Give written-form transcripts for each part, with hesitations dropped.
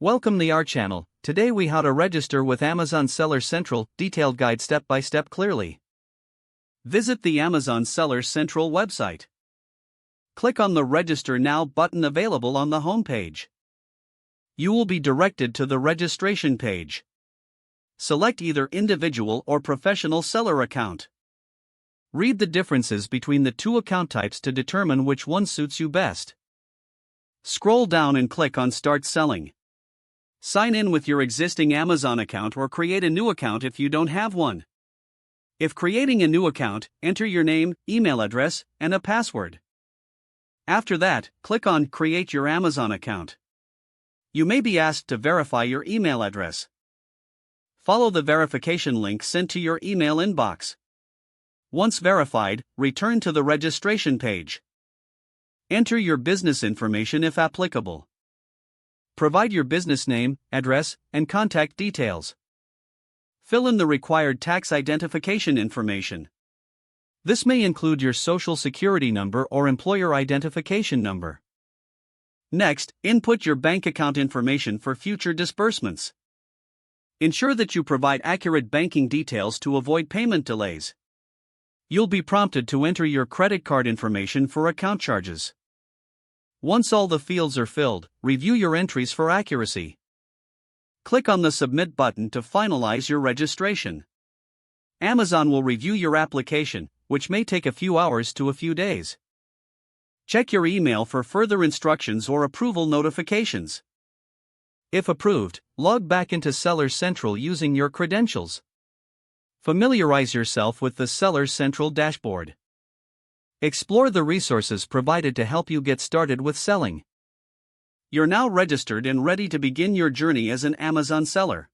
Welcome to our channel. Today we how to register with Amazon Seller Central, detailed guide step by step clearly. Visit the Amazon Seller Central website. Click on the Register Now button available on the home page. You will be directed to the registration page. Select either individual or professional seller account. Read the differences between the two account types to determine which one suits you best. Scroll down and click on Start Selling. Sign in with your existing Amazon account or create a new account if you don't have one. If creating a new account, enter your name, email address, and a password. After that, click on Create your Amazon account. You may be asked to verify your email address. Follow the verification link sent to your email inbox. Once verified, return to the registration page. Enter your business information if applicable. Provide your business name, address, and contact details. Fill in the required tax identification information. This may include your social security number or employer identification number. Next, input your bank account information for future disbursements. Ensure that you provide accurate banking details to avoid payment delays. You'll be prompted to enter your credit card information for account charges. Once all the fields are filled, review your entries for accuracy. Click on the Submit button to finalize your registration. Amazon will review your application, which may take a few hours to a few days. Check your email for further instructions or approval notifications. If approved, log back into Seller Central using your credentials. Familiarize yourself with the Seller Central dashboard. Explore the resources provided to help you get started with selling. You're now registered and ready to begin your journey as an Amazon seller.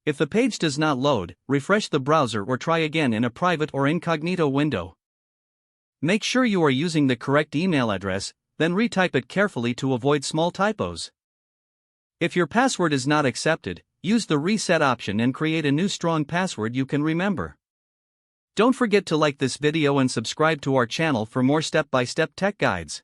If the page does not load, refresh the browser or try again in a private or incognito window. Make sure you are using the correct email address, then retype it carefully to avoid small typos. If your password is not accepted, use the reset option and create a new strong password you can remember. Don't forget to like this video and subscribe to our channel for more step-by-step tech guides.